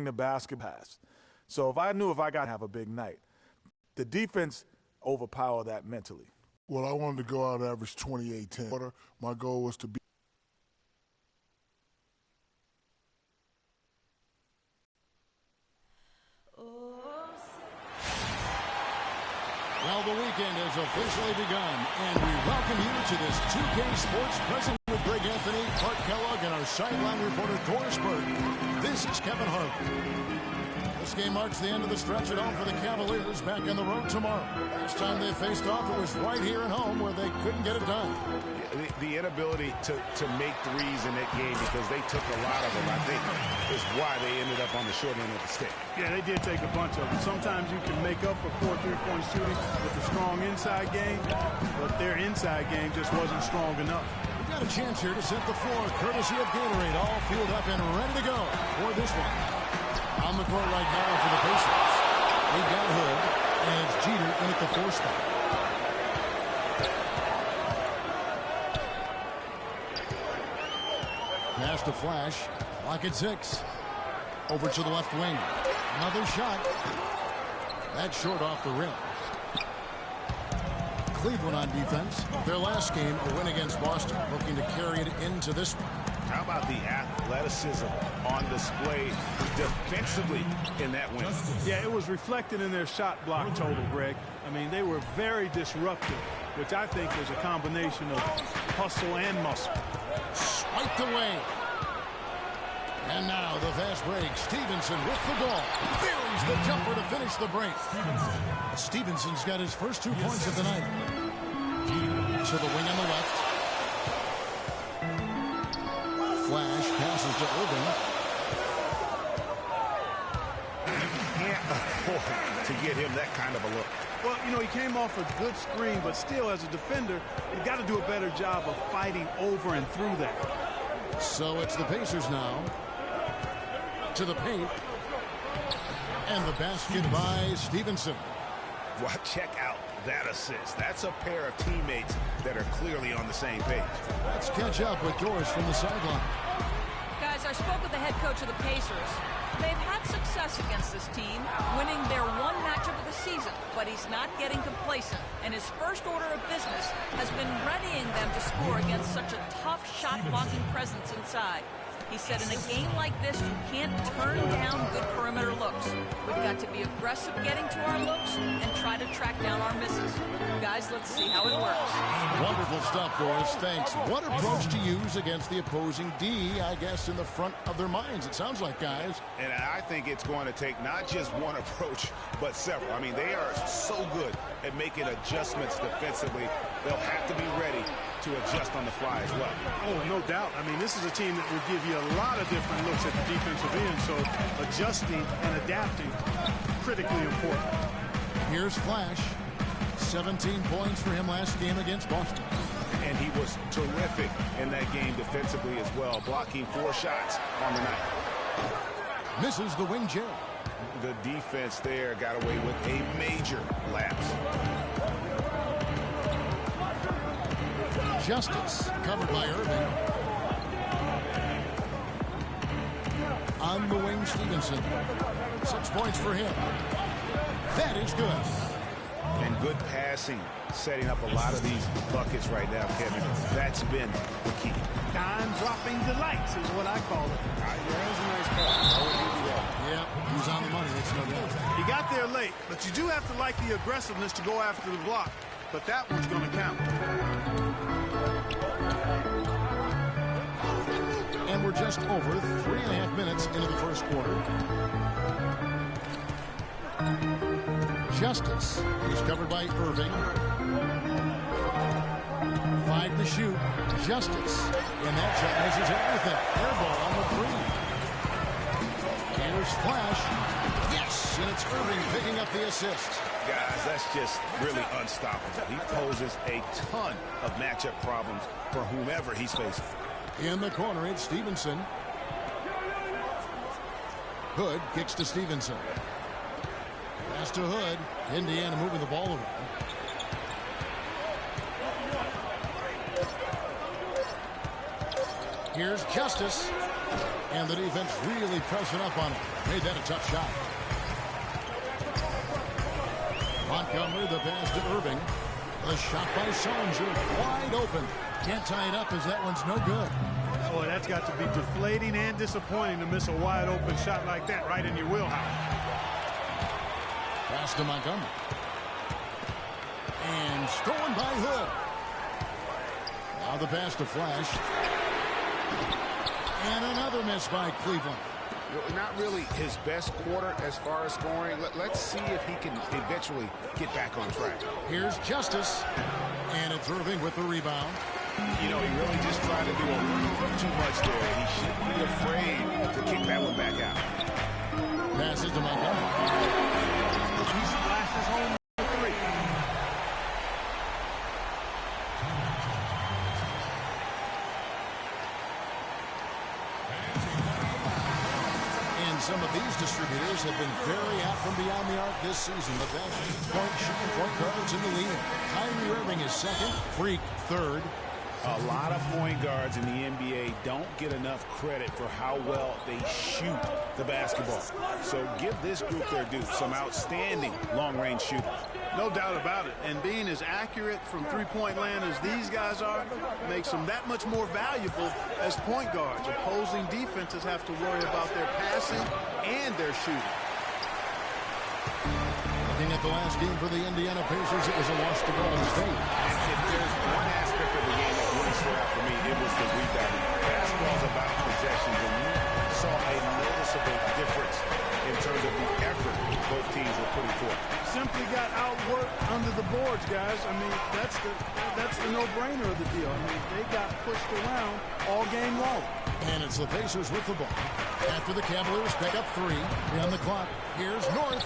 the basketball. So if I knew if I got to have a big night, the defense overpower that mentally. Well, I wanted to go out and average 28-10. My goal was to be. Well, the weekend has officially begun, and we welcome you to this 2K Sports present with Greg Anthony, Clark Kellogg, and our sideline reporter, Doris Burke. This is Kevin Hart. This game marks the end of the stretch at home for the Cavaliers, back on the road tomorrow. Last time they faced off, it was right here at home where they couldn't get it done. The inability to make threes in that game, because they took a lot of them, I think, is why they ended up on the short end of the stick. Yeah, they did take a bunch of them. Sometimes you can make up for poor three-point shooting with a strong inside game, but their inside game just wasn't strong enough. We've got a chance here to set the floor, courtesy of Gatorade, all fueled up and ready to go for this one. On the court right now for the Pacers. They've got Hood, and it's Jeter in at the 4 spot. Pass to Flash. Clock at 6. Over to the left wing. Another shot. That's short off the rim. Cleveland on defense. Their last game, a win against Boston, looking to carry it into this one. How about the athleticism on display defensively in that win? Yeah, it was reflected in their shot block total, Greg. I mean, they were very disruptive, which I think was a combination of hustle and muscle. Swiped away. And now the fast break. Stevenson with the ball. Buries the jumper to finish the break. Stevenson's got his first 2 points of the night. To the wing on the left. Flash passes to Irving. Can't afford to get him that kind of a look. Well, you know, he came off a good screen, but still, as a defender, you've got to do a better job of fighting over and through that. So it's the Pacers now. To the paint. And the basket by Stevenson. Well, check out that assist. That's a pair of teammates that are clearly on the same page. Let's catch up with Doris from the sideline. Guys, I spoke with the head coach of the Pacers. They've had success against this team, winning their one matchup of the season, but he's not getting complacent, and his first order of business has been readying them to score against such a tough shot-blocking presence inside. He said in a game like this, you can't turn down good perimeter looks. We've got to be aggressive getting to our looks and try to track down our misses. Guys, let's see how it works. Wonderful stuff, Doris. Thanks. What approach to use against the opposing D, I guess, in the front of their minds, it sounds like, guys. And I think it's going to take not just one approach, but several. I mean, they are so good at making adjustments defensively. They'll have to be ready to adjust on the fly as well. Oh, no doubt. I mean, this is a team that will give you a lot of different looks at the defensive end, so adjusting and adapting, critically important. Here's Flash. 17 points for him last game against Boston. And he was terrific in that game defensively as well, blocking 4 shots on the night. Misses the wing J. The defense there got away with a major lapse. Justice covered by Irving. On the wing, Stevenson. 6 points for him. That is good. And good passing, setting up a lot of these buckets right now, Kevin. That's been the key. Dime-dropping delights is what I call it. That was a nice pass. Yeah, he's on the money, that's no doubt. He got there late, but you do have to like the aggressiveness to go after the block. But that one's going to count. And we're just over 3.5 minutes into the first quarter. Justice is covered by Irving. 5 to shoot. Justice. And that shot misses everything. Air ball on the 3. Here's Flash. Yes! And it's Irving picking up the assist. Guys, that's just really unstoppable. He poses a ton of matchup problems for whomever he's facing. In the corner, it's Stevenson. Hood kicks to Stevenson. Pass to Hood. Indiana moving the ball around. Here's Justice. And the defense really pressing up on him. Made that a tough shot. Montgomery, the pass to Irving. The shot by Sullinger, wide open. Can't tie it up as that one's no good. Boy, that's got to be deflating and disappointing to miss a wide open shot like that right in your wheelhouse. Pass to Montgomery. And stolen by Hood. Now the pass to Flash. And another miss by Cleveland. Not really his best quarter as far as scoring. Let's see if he can eventually get back on track. Here's Justice. And it's Irving with the rebound. You know, he really just tried to do a little too much there. He shouldn't be afraid to kick that one back out. Passes to Montgomery. He splashes home the three. And some of these distributors have been very out from beyond the arc this season. The best point guards in the league. Kyrie Irving is second. Freak third. A lot of point guards in the NBA don't get enough credit for how well they shoot the basketball. So give this group their due. Some outstanding long-range shooting. No doubt about it. And being as accurate from three-point land as these guys are makes them that much more valuable as point guards. Opposing defenses have to worry about their passing and their shooting. Looking at the last game for the Indiana Pacers, it was a loss to Golden State. If there's one aspect of the game that really stood out for me, it was the rebounding. Basketball's about possessions, and you saw a noticeable difference in terms of the effort both teams were putting forth. Simply got outworked under the boards, guys. I mean, that's the no-brainer of the deal. I mean, they got pushed around all game long. And it's the Pacers with the ball. After the Cavaliers pick up three on the clock, here's North.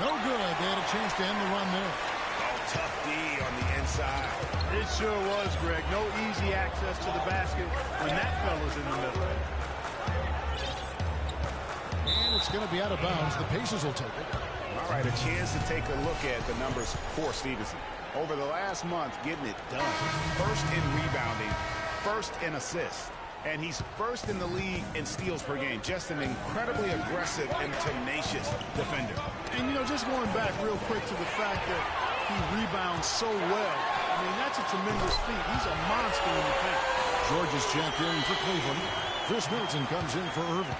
No good. They had a chance to end the run there. Oh, tough D on the inside. It sure was, Greg. No easy access to the basket when that fella's in the middle. And it's going to be out of bounds. The Pacers will take it. All right, a chance to take a look at the numbers for Stevenson. Over the last month, getting it done. First in rebounding, first in assists. And he's first in the league in steals per game. Just an incredibly aggressive and tenacious defender. And, you know, just going back real quick to the fact that he rebounds so well, I mean, that's a tremendous feat. He's a monster in the paint. George is checked in for Cleveland. Chris Middleton comes in for Irving.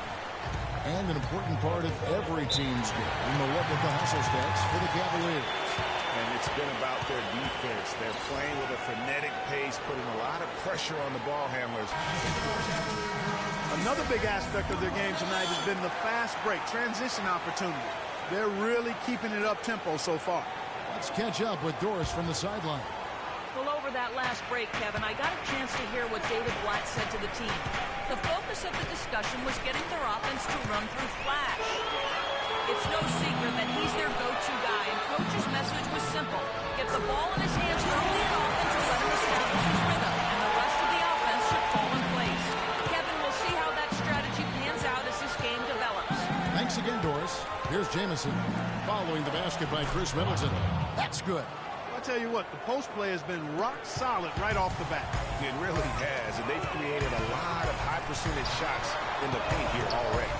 And an important part of every team's game. And look at the hustle stats for the Cavaliers. And it's been about their defense. They're playing with a frenetic pace, putting a lot of pressure on the ball handlers. Another big aspect of their game tonight has been the fast break, transition opportunity. They're really keeping it up-tempo so far. Let's catch up with Doris from the sideline. Well, over that last break, Kevin, I got a chance to hear what David Blatt said to the team. The focus of the discussion was getting their offense to run through Flash. It's no secret that he's their go-to guy, and Coach's message was simple. Get the ball in his hands early and often to let him establish his rhythm, and the rest of the offense should fall in place. Kevin, we'll see how that strategy pans out as this game develops. Thanks again, Doris. Here's Jamison following the basket by Chris Middleton. That's good. I'll tell you what, the post play has been rock solid right off the bat. It really has, and they've created a lot of high-percentage shots in the paint here already.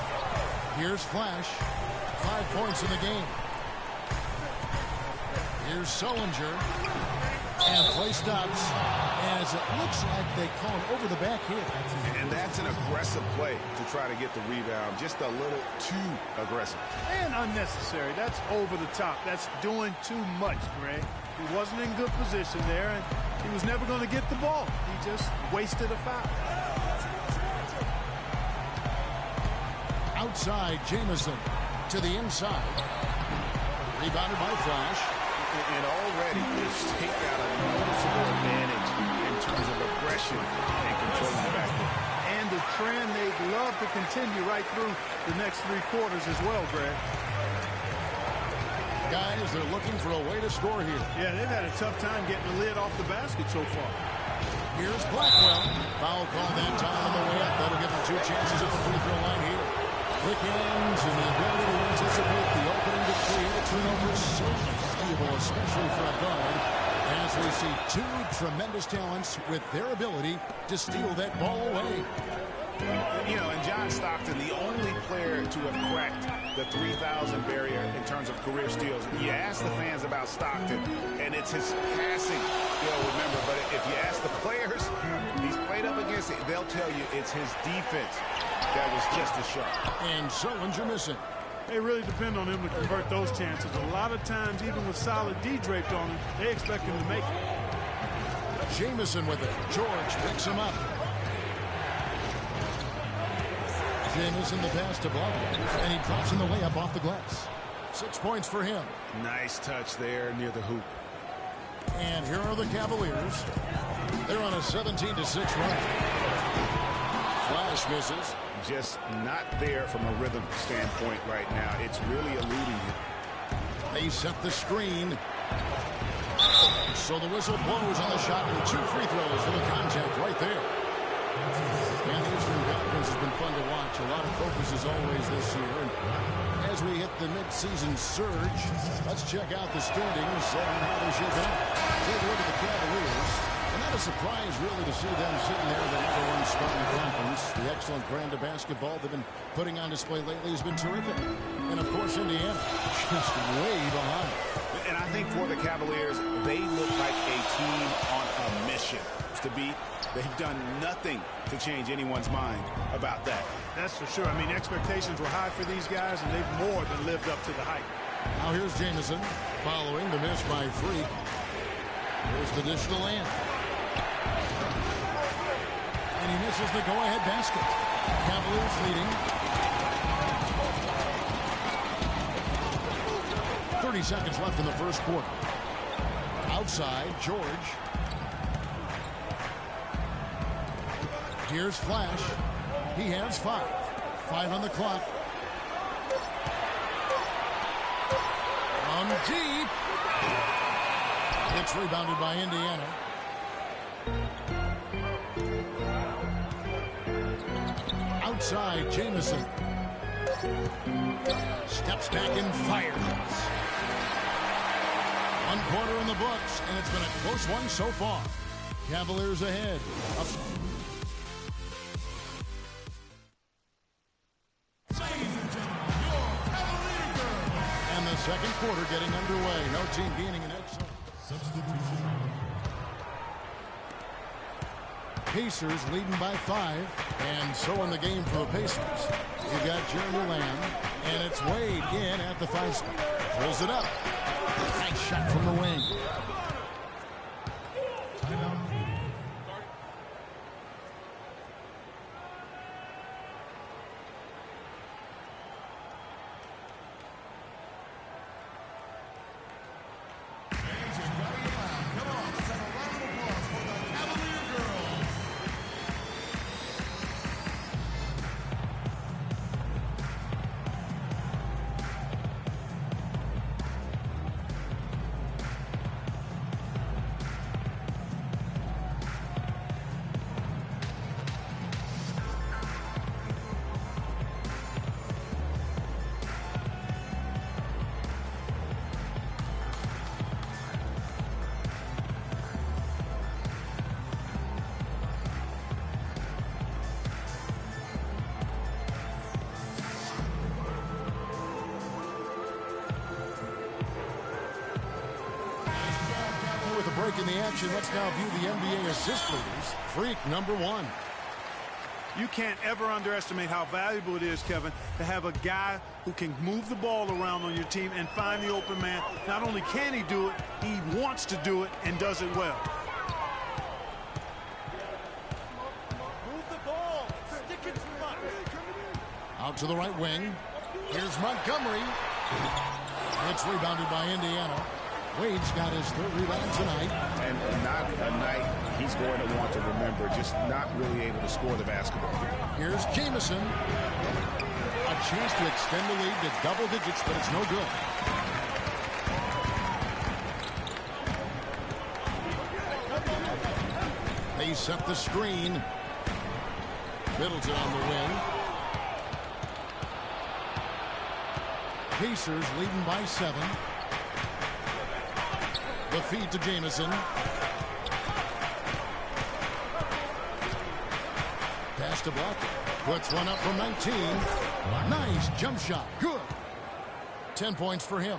Here's Flash. 5 points in the game. Here's Sullinger. And play stops as it looks like they call him over the back here. And that's an aggressive play to try to get the rebound. Just a little too aggressive. And unnecessary. That's over the top. That's doing too much, Greg. He wasn't in good position there, and he was never going to get the ball. He just wasted a foul. Outside, Jamison to the inside. Rebounded by Flash. And already they've taken out a noticeable advantage in terms of aggression and controlling the backcourt. And the trend they'd love to continue right through the next 3 quarters as well, Greg. Guys, they're looking for a way to score here. Yeah, they've had a tough time getting the lid off the basket so far. Here's Blackwell. Foul call that time on the way up. That'll give them 2 chances at the free throw line here. Quick hands and the ability to anticipate the opening to create a turnover is so valuable, especially for a guard, as we see 2 tremendous talents with their ability to steal that ball away. You know, and John Stockton, the only player to have cracked the 3,000 barrier in terms of career steals. You ask the fans about Stockton, and it's his passing they'll remember. But if you ask the players he's played up against, they'll tell you it's his defense that was just as sharp. And someone's missing. They really depend on him to convert those chances. A lot of times, even with solid D draped on him, they expect him to make it. Jamison with it. George picks him up. Jamison the pass to Baldwin, and he drops in the layup off the glass. 6 points for him. Nice touch there near the hoop. And here are the Cavaliers. They're on a 17-6 run. Flash misses. Just not there from a rhythm standpoint right now. It's really eluding him. They set the screen. So the whistle blows on the shot, and 2 free throws for the contact right there. And the Eastern Conference has been fun to watch. A lot of focus as always this year. And as we hit the mid-season surge, let's check out the standings and how they shape out. Take a look at the Cavaliers. And not a surprise, really, to see them sitting there in the #1 spot in the conference. The excellent brand of basketball they've been putting on display lately has been terrific. And, of course, Indiana just way behind. And I think for the Cavaliers, they look like a team on a mission to beat. They've done nothing to change anyone's mind about that. That's for sure. I mean, expectations were high for these guys, and they've more than lived up to the hype. Now here's Jamison following the miss by Freak. Here's the dish to Lamb. And he misses the go-ahead basket. Cavaliers leading. 30 seconds left in the first quarter. Outside, George. Here's Flash. He has 5. 5 on the clock. From deep. It's rebounded by Indiana. Outside, Jamison. Steps back and fires. 1 quarter in the books, and it's been a close one so far. Cavaliers ahead. And the second quarter getting underway. No team gaining an edge. Pacers leading by 5, and so in the game for the Pacers. You got Jeremy Lamb, and it's Wade in at the 5 spot. Pulls it up. Nice shot from the wing. Break in the action. Let's now view the NBA assist leaders. Freak, number 1. You can't ever underestimate how valuable it is, Kevin, to have a guy who can move the ball around on your team and find the open man. Not only can he do it, he wants to do it and does it well. Move the ball. Stick it to Mike. Out to the right wing. Here's Montgomery. It's rebounded by Indiana. Wade's got his 3rd rebound tonight. And not a night he's going to want to remember, just not really able to score the basketball. Here's Jamison. A chance to extend the lead to double digits, but it's no good. They set the screen. Middleton on the wing. Pacers leading by 7. The feed to Jamison. Pass pass to Blocker. Puts one up from 19. Nice jump shot. Good. 10 points for him.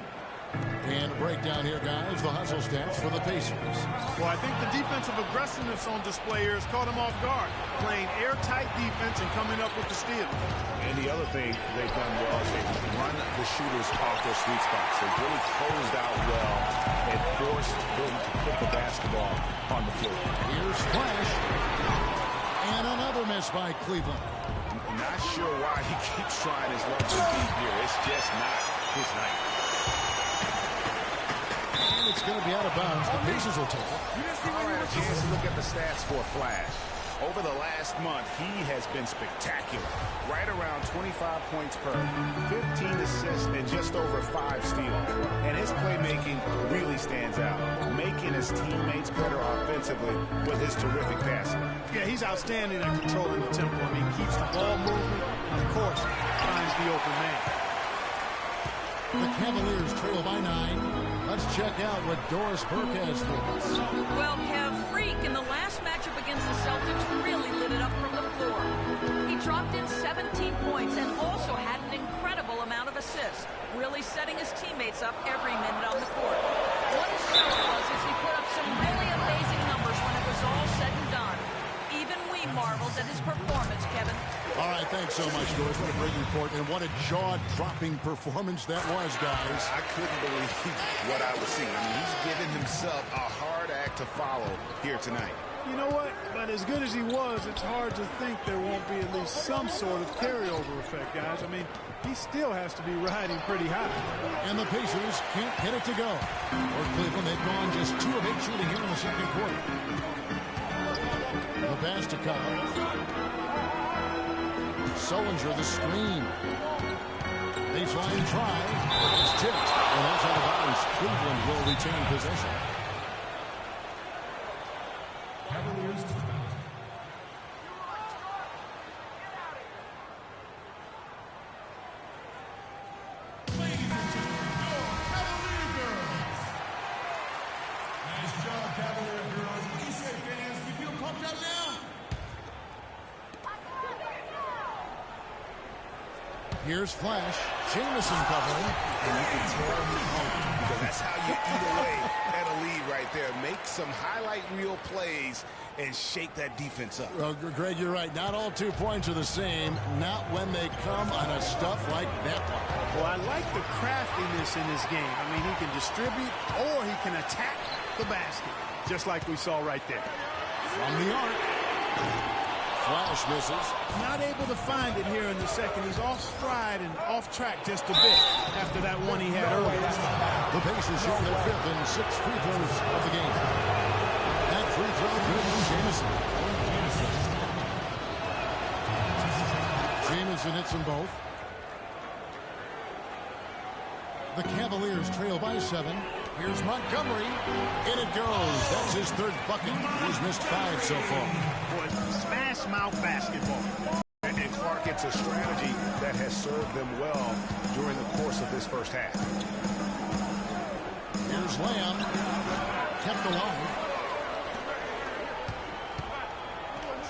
And a breakdown here, guys. The hustle stats for the Pacers. Well, I think the defensive aggressiveness on display here has caught him off guard. Playing airtight defense and coming up with the steal. And the other thing they've done well is they've run the shooters off their sweet spots. They've really closed out well and forced them to put the basketball on the floor. Here's Flash. And another miss by Cleveland. I'm not sure why he keeps trying his luck to deep here. It's just not his night. And it's going to be out of bounds. The Pacers will take it. All right, a chance to look at the stats for Flash. Over the last month, he has been spectacular. Right around 25 points per, 15 assists, and just over 5 steals. And his playmaking really stands out, making his teammates better offensively with his terrific passing. Yeah, he's outstanding at controlling the tempo. I mean, keeps the ball moving, and of course, finds the open man. The Cavaliers trail by 9. Let's check out what Doris Burke has for us. Well, Kev, Freak in the last matchup against the Celtics really lit it up from the floor. He dropped in 17 points and also had an incredible amount of assists, really setting his teammates up every minute on the court. What his show was is he put up some really amazing numbers when it was all said and done. Even we marveled at his performance, Kevin. All right, thanks so much, Doris. What a great report, and what a jaw-dropping performance that was, guys. I couldn't believe what I was seeing. I mean, he's given himself a hard act to follow here tonight. You know what? But as good as he was, it's hard to think there won't be at least some sort of carryover effect, guys. I mean, he still has to be riding pretty high. And the Pacers can't get it to go. For Cleveland, they've gone just 2 of 8 shooting here in the second quarter. The pass to Cobb. Sullinger, the screen. Baseline try. It's tipped. And that's out of bounds. Cleveland will retain possession. Cavaliers to Ladies and gentlemen, your Cavalier girls. Nice job, Cavalier girls. What do you say, fans? You feel pumped up now? Here's Flash. Jamison covering. And you can tell he's hungry because that's how you eat away at a lead right there. Make some highlight reel plays and shake that defense up. Well, Greg, you're right. Not all 2 points are the same. Not when they come on a stuff like that one. Well, I like the craftiness in his game. I mean, he can distribute or he can attack the basket, just like we saw right there. From the arc. Flash misses. Not able to find it here in the second. He's off stride and off track just a bit after that one he had earlier. The Pacers shoot their 5th and 6th free throws of the game. That free throw good from Jamison. Jamison hits them both. The Cavaliers trail by 7. Here's Montgomery. In it goes. That's his 3rd bucket. He's missed 5 so far. Boy, smash mouth basketball. And Clark, it's a strategy that has served them well during the course of this first half. Here's Lamb. Kept alive.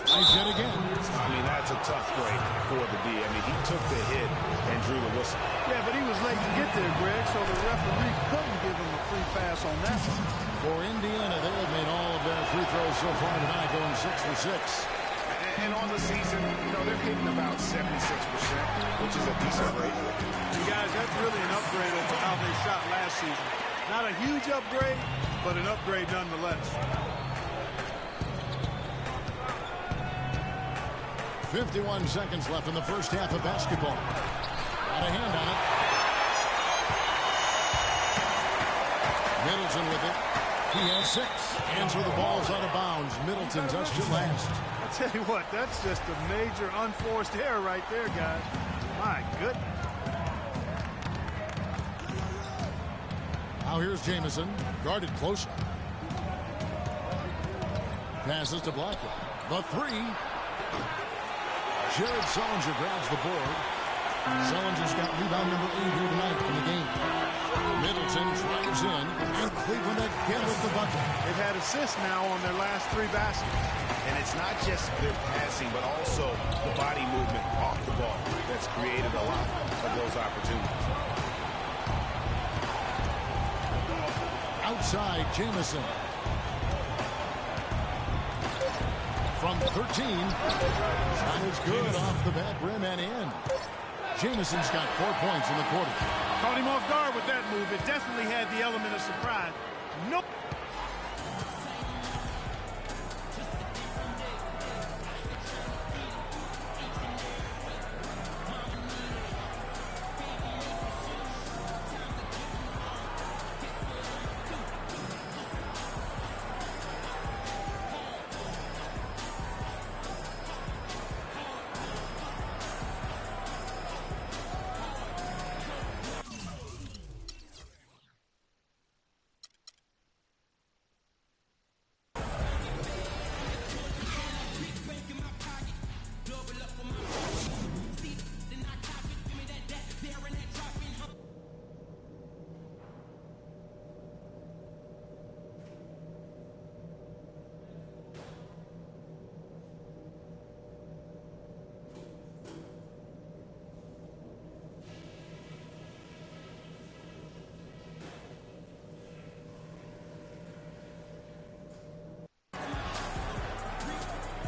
Nice hit again. I mean, that's a tough break for the D. I mean, he took the hit and drew the whistle. Yeah, but he was late to get there, Greg, so the referee couldn't give him a free pass on that one. For Indiana, they have made all of their free throws so far tonight, going 6 for 6. And on the season, you know, they're hitting about 76%, which is a decent rate. You guys, that's really an upgrade over how they shot last season. Not a huge upgrade, but an upgrade nonetheless. 51 seconds left in the first half of basketball. Got a hand on it. Middleton with it. He has 6. Answer the ball's out of bounds. Middleton touched it last. I'll tell you what, that's just a major unforced error right there, guys. My goodness. Now here's Jamison. Guarded closely. Passes to Blackwell. The 3. Jared Sullinger grabs the board. Sullinger's got rebound number 8 here tonight in the game. Middleton Stevenson drives in, and Cleveland again with the bucket. They've had assists now on their last 3 baskets. And it's not just their passing, but also the body movement off the ball that's created a lot of those opportunities. Outside, Jamison. From 13. Shot is good off the back rim and in. Jamison's got 4 points in the quarter. Caught him off guard with that move. It definitely had the element of surprise. Nope.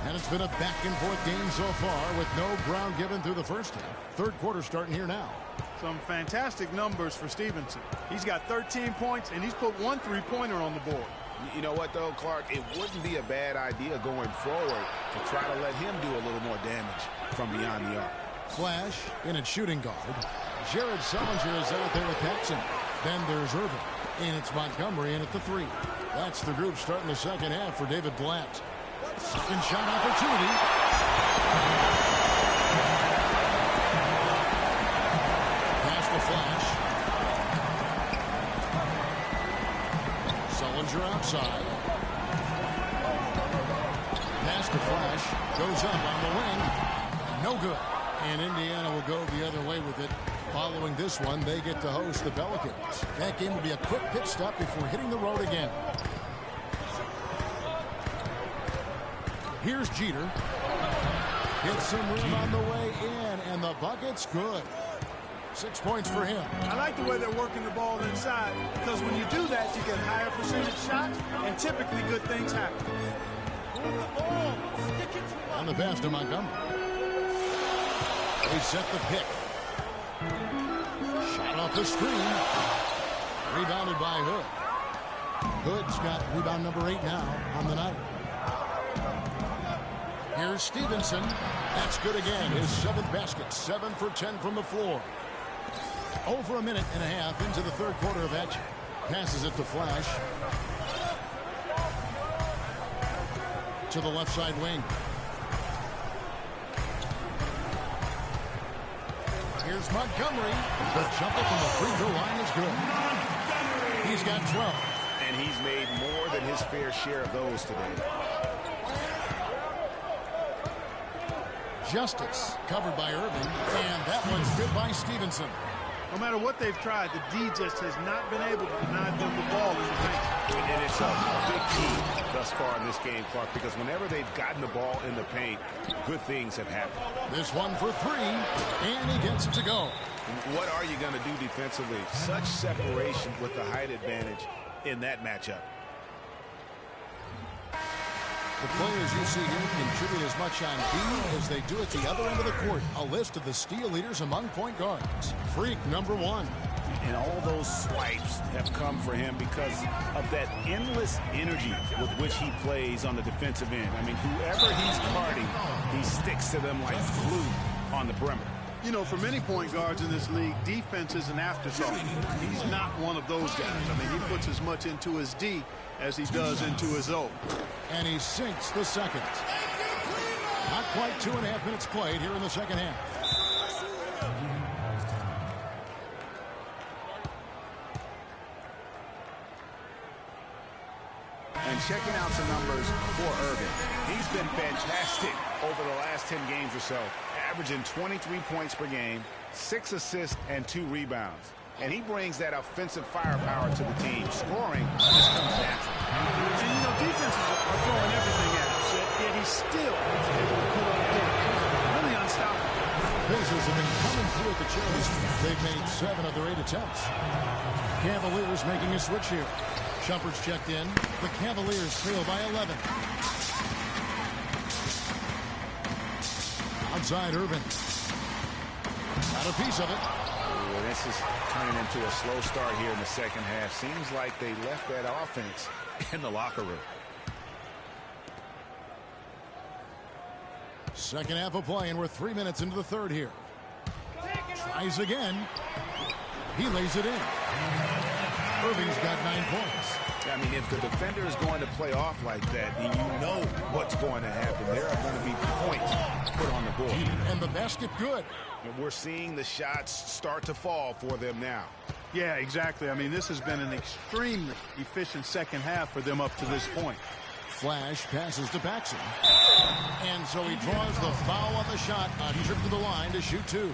And it's been a back-and-forth game so far with no ground given through the first half. Third quarter starting here now. Some fantastic numbers for Stevenson. He's got 13 points, and he's put 1 3-pointer on the board. You know what, though, Clark? It wouldn't be a bad idea going forward to try to let him do a little more damage from beyond the arc. Flash in at shooting guard. Jared Sullinger is out there with Paxson. Then there's Irvin. And it's Montgomery in at the 3. That's the group starting the second half for David Blatt. Second shot opportunity. Pass to Flash. Sullinger outside. Pass to Flash. Goes up on the wing. No good. And Indiana will go the other way with it. Following this one, they get to host the Pelicans. That game will be a quick pit stop before hitting the road again. Here's Jeter. Hits some room on the way in, and the bucket's good. 6 points for him. I like the way they're working the ball inside, because when you do that, you get higher percentage shots, and typically good things happen. On the pass to Montgomery. They set the pick. Shot off the screen. Rebounded by Hood. Hood's got rebound number 8 now on the night. Here's Stevenson. That's good again. His 7th basket. 7 for 10 from the floor. Over a minute and a half into the third quarter of action. Passes it to Flash. To the left side wing. Here's Montgomery. The jumper from the free throw line is good. He's got 12. And he's made more than his fair share of those today. Justice covered by Irving, and that one's good by Stevenson. No matter what they've tried, the D just has not been able to deny them the ball in the paint. And it's a big key thus far in this game, Clark, because whenever they've gotten the ball in the paint, good things have happened. This one for 3, and he gets it to go. What are you going to do defensively? Such separation with the height advantage in that matchup. The players you see here contribute as much on D as they do at the other end of the court. A list of the steal leaders among point guards. Freak number 1. And all those swipes have come for him because of that endless energy with which he plays on the defensive end. I mean, whoever he's guarding, he sticks to them like glue on the perimeter. You know, for many point guards in this league, defense is an afterthought. He's not one of those guys. I mean, he puts as much into his D as he does into his O. And he sinks the second. Not quite 2.5 minutes played here in the second half. And checking out some numbers for Irving. He's been fantastic over the last 10 games or so, averaging 23 points per game, 6 assists, and 2 rebounds. and he brings that offensive firepower to the team. Scoring just comes natural. And, you know, defenses are throwing everything at him, yet he's still able to put up points. Really unstoppable. Pacers have been coming through at the chase. They've made 7 of their 8 attempts. Cavaliers making a switch here. Shumpert's checked in. The Cavaliers trail by 11. Outside Irvin. Got a piece of it. Well, this is turning into a slow start here in the second half. Seems like they left that offense in the locker room. Second half of play, and we're 3 minutes into the third here. Tries again. He lays it in. Irving's got 9 points. I mean, if the defender is going to play off like that, then you know what's going to happen. There are going to be points put on the board. And the basket good. And we're seeing the shots start to fall for them now. Yeah, exactly. I mean, this has been an extremely efficient second half for them up to this point. Flash passes to Paxson. And so he draws the foul on the shot. A trip to the line to shoot 2.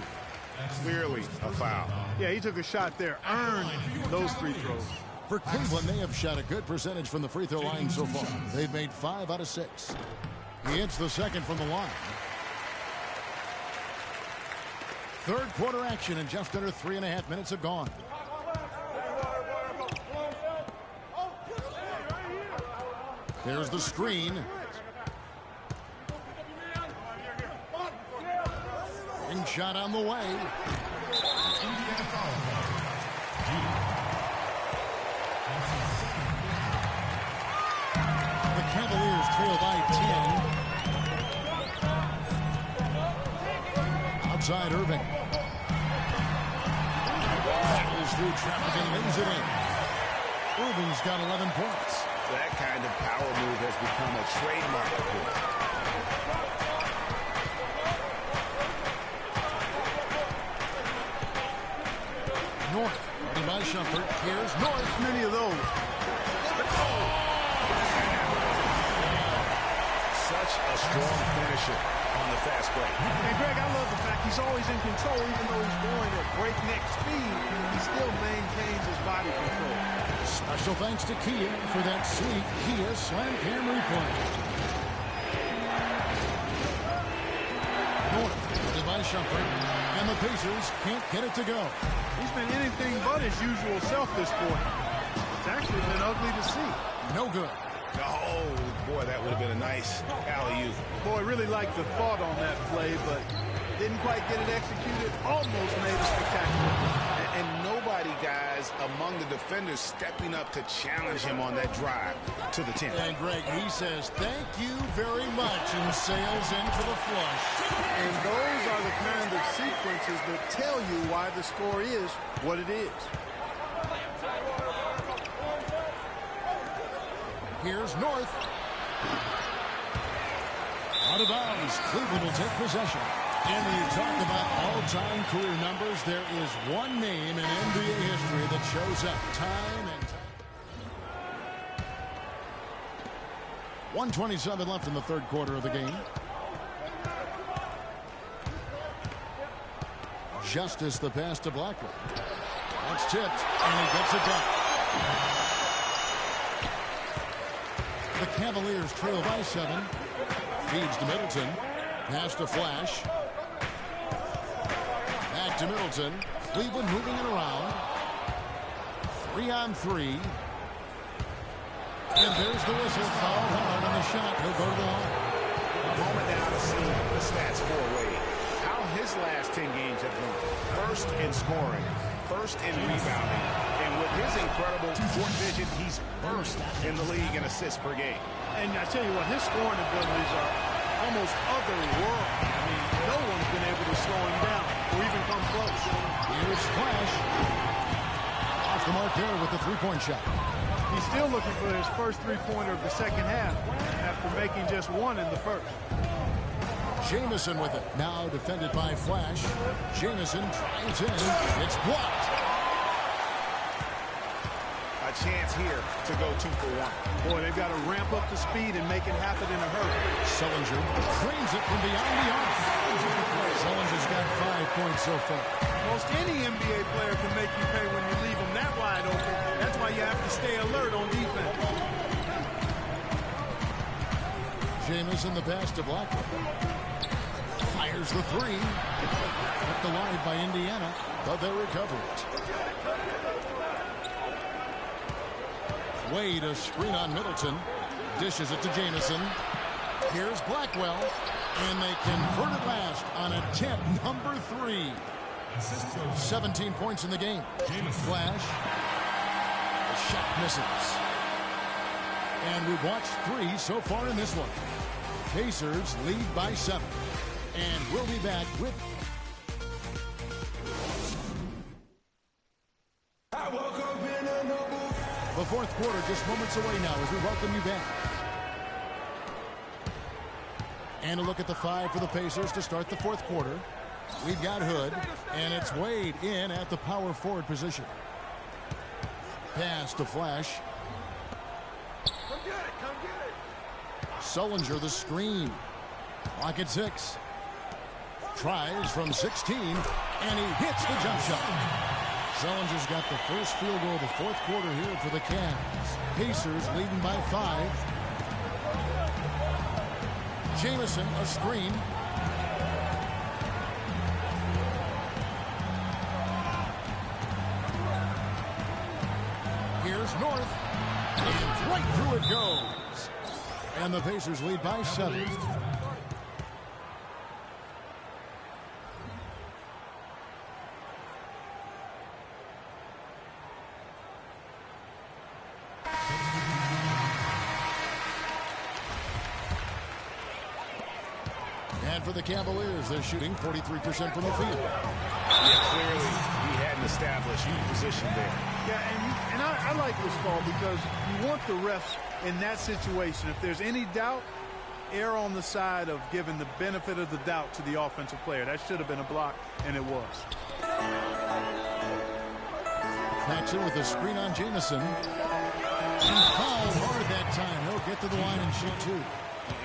Clearly a foul. Yeah, he took a shot there, earned those free throws. For Cleveland, they have shot a good percentage from the free throw line so far. They've made 5 out of 6. He hits the second from the line. Third quarter action, and just under 3.5 minutes have gone. There's the screen. Ring shot on the way. The Cavaliers trail by 10. Outside Irving. Battles through traffic and lays it in. Irving's got 11 points. That kind of power move has become a trademark of him. North, running by Shumpert. Here's North. Many of those. Such a strong finisher on the fast break. And Greg, I love the fact he's always in control, even though he's going at breakneck speed. He still maintains his body control. Special thanks to Kia for that sweet Kia Slam Cam replay. North, running by Shumpert. And the Pacers can't get it to go. He's been anything but his usual self this quarter. It's actually been ugly to see. No good. Oh, boy, that would have been a nice alley-oop. Boy, really liked the thought on that play, but didn't quite get it executed. Almost made it spectacular. And nobody, guys, among the defenders stepping up to challenge him on that drive to the 10. And Greg, he says, thank you very much, and sails in for the flush. And those are the kind of sequences that tell you why the score is what it is. Here's North. Out of bounds. Cleveland will take possession. And when you talk about all-time career numbers, there is one name in NBA history that shows up time and time. 1:27 left in the third quarter of the game. Justice the pass to Blackwood. That's tipped, and he gets it done. The Cavaliers trail by 7. Feeds to Middleton. Pass to Flash. Back to Middleton. Cleveland moving it around. 3-on-3. And there's the whistle. Foul hard on the shot. He'll go to the line. A moment now to see the stats for Wade. How his last 10 games have gone. First in scoring. First in rebounding. And with his incredible court vision, he's first in the league in assists per game. And I tell you what, his scoring abilities are almost otherworldly. I mean, no one's been able to slow him down or even come close. Here's Flash. Off the mark there with the three-point shot. He's still looking for his first three-pointer of the second half after making just one in the first. Jamison with it. Now defended by Flash. Jamison drives in. It's blocked. A chance here to go 2 for 1. Boy, they've got to ramp up the speed and make it happen in a hurry. Sullinger drains it from beyond the arc. Sullinger's got 5 points so far. Most any NBA player can make you pay when stay alert on defense. Jamison the pass to Blackwell. Fires the three. Kept alive by Indiana, but they recover it. Wade a screen on Middleton. Dishes it to Jamison. Here's Blackwell. And they convert it last on attempt number 3. 17 points in the game. Flash. The shot misses. And we've watched 3 so far in this one. Pacers lead by 7. And we'll be back with... The fourth quarter just moments away now as we welcome you back. And a look at the 5 for the Pacers to start the fourth quarter. We've got Hood, and it's Wade in at the power forward position. Pass to Flash. Come get it, come get it. Sullinger the screen. Clock at 6. Tries from 16, and he hits the jump shot. Sullinger's got the first field goal of the fourth quarter here for the Cavs. Pacers leading by 5. Jamison a screen. Here's North. And right through it goes. And the Pacers lead by 7. And for the Cavaliers, they're shooting 43% from the field. Yeah, clearly he hadn't established position there. Yeah, and I like this call because you want the refs in that situation. If there's any doubt, err on the side of giving the benefit of the doubt to the offensive player. That should have been a block, and it was. Paxson with a screen on Jamison. And fouled hard that time. He'll get to the line and shoot 2.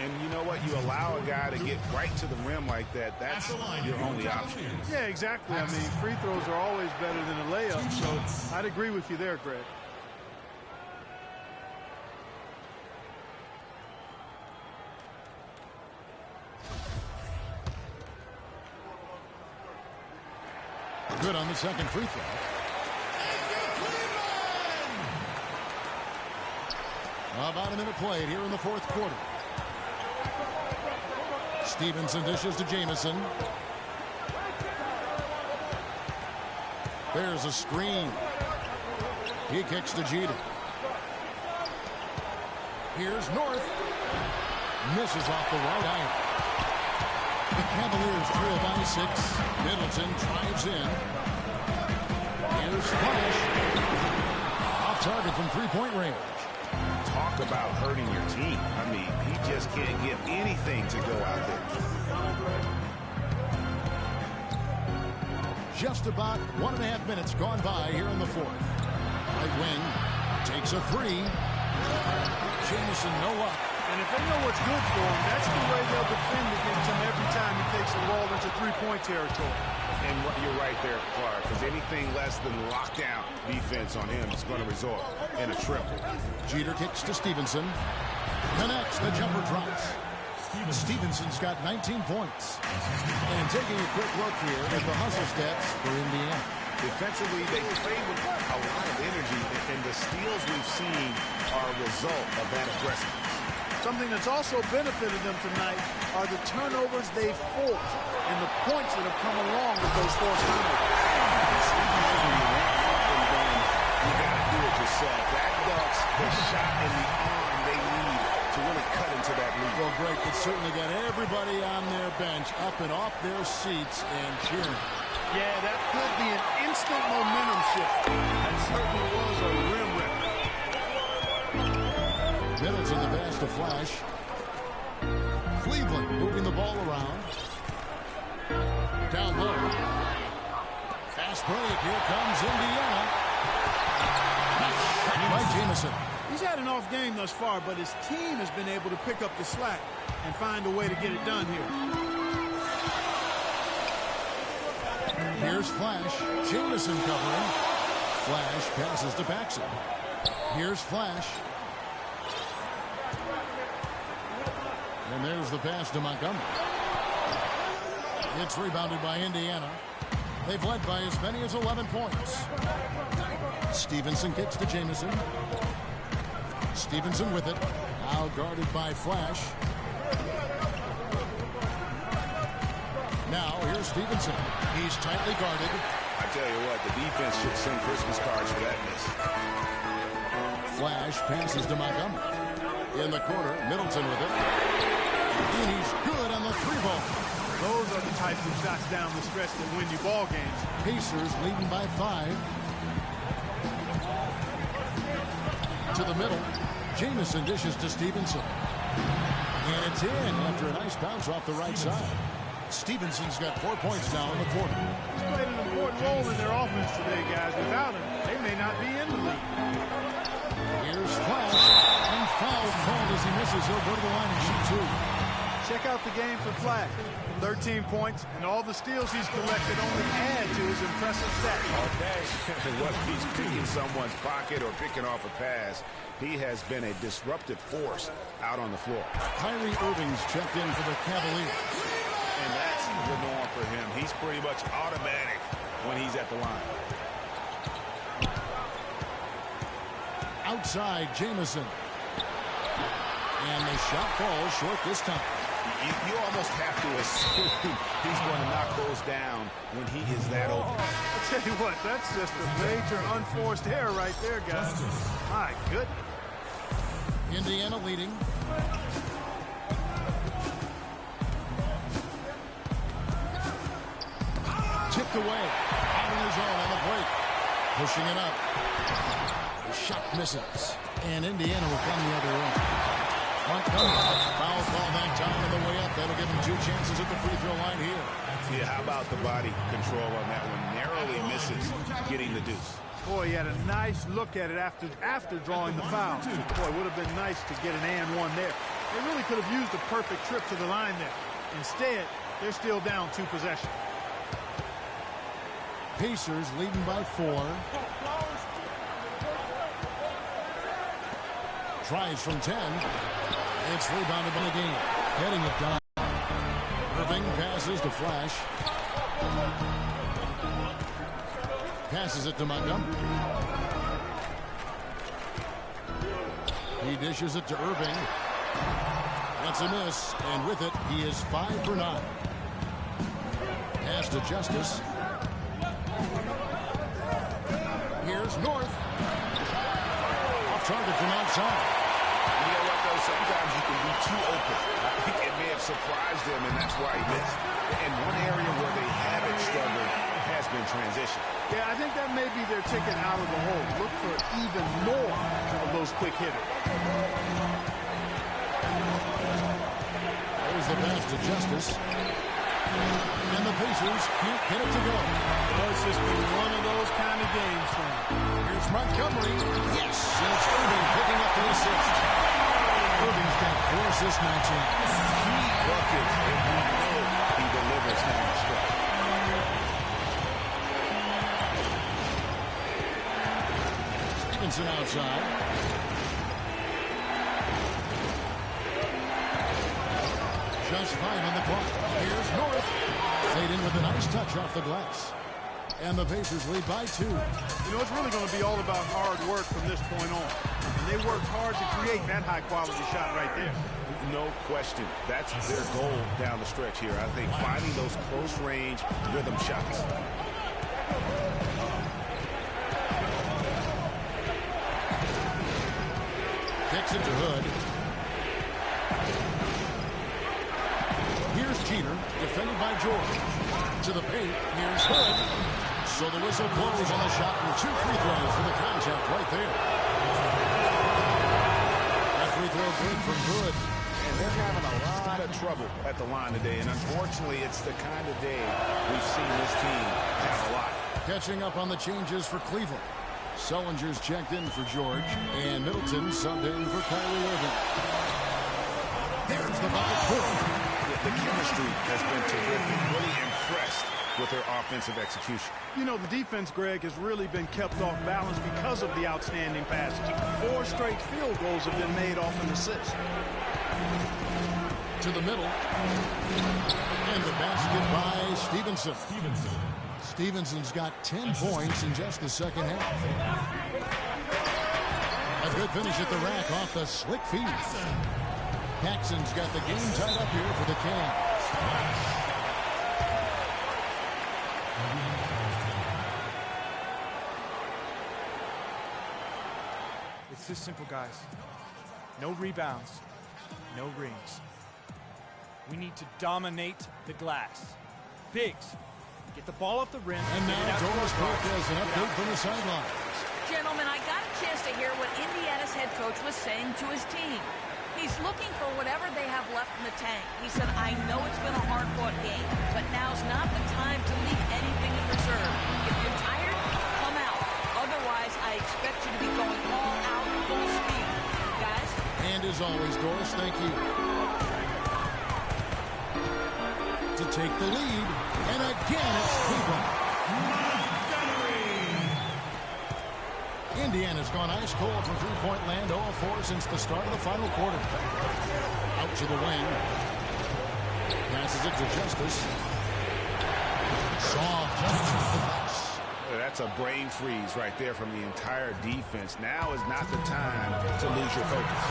And you know what? You allow a guy to get right to the rim like that. That's your only option. Yeah, exactly. I mean, free throws are always better than a layup. So I'd agree with you there, Greg. Good on the second free throw. About a minute played here in the fourth quarter. Stevenson dishes to Jamison. There's a screen. He kicks to Jeter. Here's North. Misses off the right iron. The Cavaliers trail by 6. Middleton drives in. Here's Flash. Off target from three-point range. Talk about hurting your team. I mean, he just can't get anything to go out there. Just about 1.5 minutes gone by here in the fourth. Right wing takes a 3. Jamison no luck. And if they know what's good for him, that's the way they'll defend against him every time he takes the ball into three-point territory. And you're right there, Clark, because anything less than lockdown defense on him is going to result in a triple. Jeter kicks to Stevenson. Connects, the jumper drops. Stevenson's got 19 points. And taking a quick look here at the hustle stats for Indiana. Defensively, they play with a lot of energy, and the steals we've seen are a result of that aggressiveness. Something that's also benefited them tonight are the turnovers they've forced and the points that have come along with those forced turnovers. You got to do it yourself. That ducks the shot in the arm they need to really cut into that lead. Well, Greg, it certainly got everybody on their bench up and off their seats and cheering. Yeah, that could be an instant momentum shift. That certainly was a rim wrecker. Middleton the pass to Flash. Cleveland moving the ball around. Down low. Fast break. Here comes Indiana. Nice shot by Jamison. He's had an off game thus far, but his team has been able to pick up the slack and find a way to get it done here. Here's Flash. Jamison covering. Flash passes to Paxson. Here's Flash. And there's the pass to Montgomery. It's rebounded by Indiana. They've led by as many as 11 points. Stevenson kicks to Jamison. Stevenson with it. Now guarded by Flash. Now here's Stevenson. He's tightly guarded. I tell you what, the defense should send Christmas cards for that miss. Flash passes to Montgomery. In the corner, Middleton with it. And he's good on the 3-ball. Those are the types of shots down the stretch that win you ball games. Pacers leading by 5. To the middle. Jamison dishes to Stevenson. And it's in after a nice bounce off the right side. Stevenson's got 4 points now in the quarter. He's played an important role in their offense today, guys. Without him, they may not be in the league. Here's Flash. And foul called as he misses. He'll go to the line and shoot 2. Check out the game for Flash. 13 points, and all the steals he's collected only add to his impressive stats. Okay. Whether he's picking someone's pocket or picking off a pass, he has been a disruptive force out on the floor. Kyrie Irving's checked in for the Cavaliers. And that's the norm for him. He's pretty much automatic when he's at the line. Outside, Jamison. And the shot falls short this time. You almost have to assume he's going to knock those down when he is that open. I'll tell you what, that's just a major unforced error right there, guys. My goodness. Indiana leading. Tipped away. Out on his own on the break. Pushing it up. The shot misses. And Indiana will come the other way. Montgomery. Foul call that time on the way up. That'll give him 2 chances at the free throw line here. Yeah, how about the body control on that one? Narrowly misses getting the deuce. Boy, he had a nice look at it after drawing the foul. Boy, it would have been nice to get an and one there. They really could have used a perfect trip to the line there. Instead, they're still down 2 possessions. Pacers leading by 4. Tries from 10. It's rebounded by Dean. Heading it down. Irving passes to Flash. Passes it to Montgomery. He dishes it to Irving. That's a miss. And with it, he is 5 for 9. Pass to Justice. Here's North. Off target from outside. You know what, though? Sometimes you can be too open. I think it may have surprised him, and that's why he missed. And one area where they haven't struggled has been transition. Yeah, I think that may be their ticket out of the hole. Look for even more of those quick hitters. There's the pass to Justice. And the Pacers can't get it to go. Well, it's just been one of those kind of games, son. Here's Montgomery. Yes! And it's Irving picking up the assist. Irving's got 4 assists now, too. Key buckets, and you know he delivers down the stretch. Stevenson outside. Just 5 on the clock. Here's North. Fade in with a nice touch off the glass. And the Pacers lead by 2. You know, it's really going to be all about hard work from this point on. And they worked hard to create that high-quality shot right there. No question. That's their goal down the stretch here. I think finding those close-range rhythm shots. Kicks it to Hood. Here's Jeter, defended by George. To the paint, here's Hood. So the whistle blows on the shot and 2 free throws for the contact right there. That free throw good from Hood. And they're having a lot of trouble at the line today. And unfortunately, it's the kind of day we've seen this team have a lot. Catching up on the changes for Cleveland. Sullinger's checked in for George. And Middleton subbed in for Kyrie Irving. There's the bucket. The chemistry has been terrific. Really impressed with their offensive execution. You know, the defense, Greg, has really been kept off balance because of the outstanding passes. 4 straight field goals have been made off an assist. To the middle. And the basket by Stevenson. Stevenson's got 10 points in just the second half. A good finish at the rack off the slick feed. Paxson's got the game tied up here for the Cavs. It's just simple, guys. No rebounds, no rings. We need to dominate the glass. Biggs, get the ball off the rim. And now Doris Burke has an update from the sidelines. Gentlemen, I got a chance to hear what Indiana's head coach was saying to his team. He's looking for whatever they have left in the tank. He said, I know it's been a hard-fought game, but now's not the time to leave anything in reserve. If you're tired, come out. Otherwise, I expect you to be going all out full speed. Guys? And as always, Doris, thank you. To take the lead, and again it's Cleveland. Indiana's gone ice cold from three-point land, 0-4 since the start of the final quarter. Out to the wing. Passes it to Justice. Soft. That's a brain freeze right there from the entire defense. Now is not the time to lose your focus.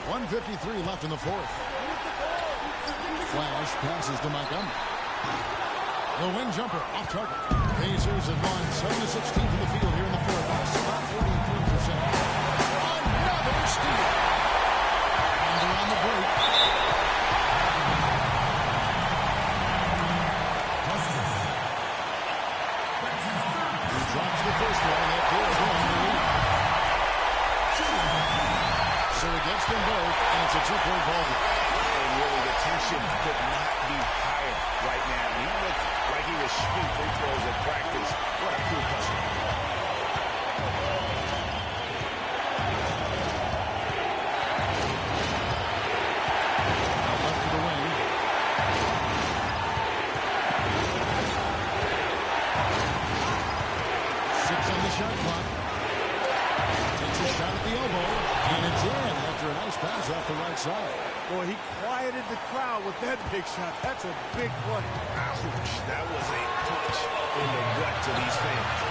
1:53 left in the fourth. Flash passes to Montgomery. The wing jumper off target. Pacers have gone 7-16 from the field here in the fourth. That's about 43%. Another steal. And around the break. He drops the first one. That gives him the lead. So he gets them both, and it's a two-point ball. And really, the tension could not be higher right now. He looked like he was shooting free throws at practice. What a cool customer. Left to the wing. Six on the shot clock. Takes a shot at the elbow, and it's in after a nice pass off the right side. Boy, he quieted the crowd with that big shot. That's a big play. Ouch. That was a punch in the gut to these fans.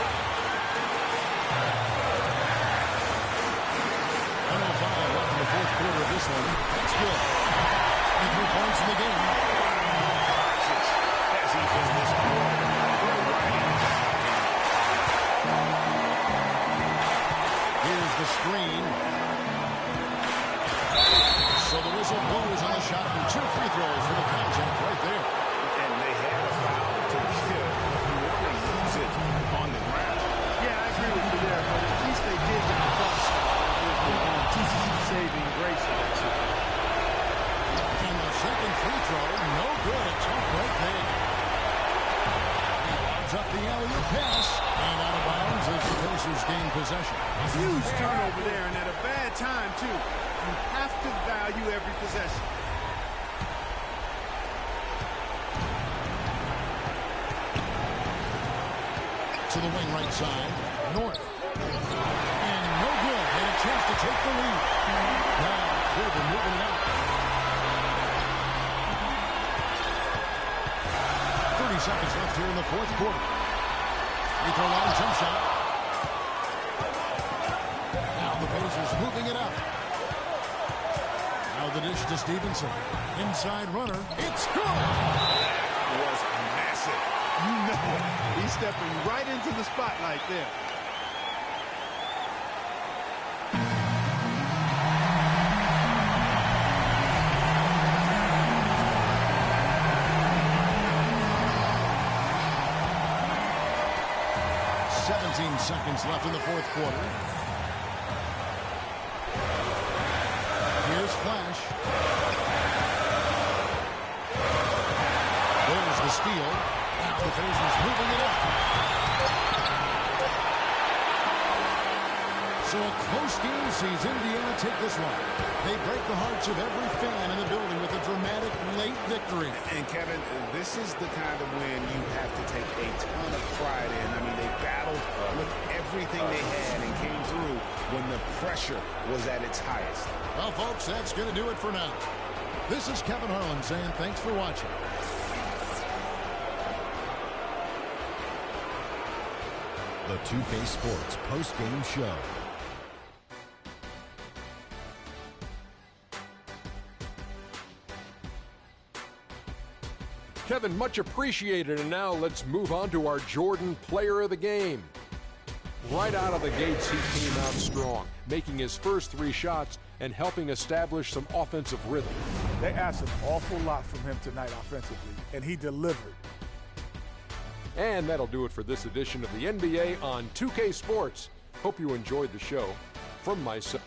1:05 left in the fourth quarter of this one. That's good. 3 points in the game. As he does this quarter, they're riding. Here's the screen. So the whistle blows on the shot and 2 free throws for the contact right there. And they had a foul to kill. You want to use it on the ground. Yeah, I agree with you there, but at least they did get the cross. Saving grace of that situation. And the second free throw, no good. A tough right there. He lobs up the alley-oop pass, and out of bounds as the Pacers gain possession. Huge turnover there, and at a bad time, too. You have to value every possession. To the wing right side, North. And no good, and a chance to take the lead. Now, Wilbur moving it out. 30 seconds left here in the fourth quarter. Free throw line jump shot. Now the Pacers moving it up. Now the dish to Stevenson. Inside runner. It's good. That was massive. No, he's stepping right into the spotlight there. Seconds left in the fourth quarter. Here's Flash. There's the steal. Now the Pacers moving it up. So a close game sees Indiana take this one. They break the hearts of every fan in the building with a dramatic late victory. And Kevin, this is the kind of win you have to take a ton of pride in. I mean, they battled with everything they had and came through when the pressure was at its highest. Well, folks, that's going to do it for now. This is Kevin Harlan saying thanks for watching. The 2K Sports post-game show. Kevin, much appreciated. And now let's move on to our Jordan Player of the Game. Right out of the gates, he came out strong, making his first 3 shots and helping establish some offensive rhythm. They asked an awful lot from him tonight offensively, and he delivered. And that'll do it for this edition of the NBA on 2K Sports. Hope you enjoyed the show. From myself.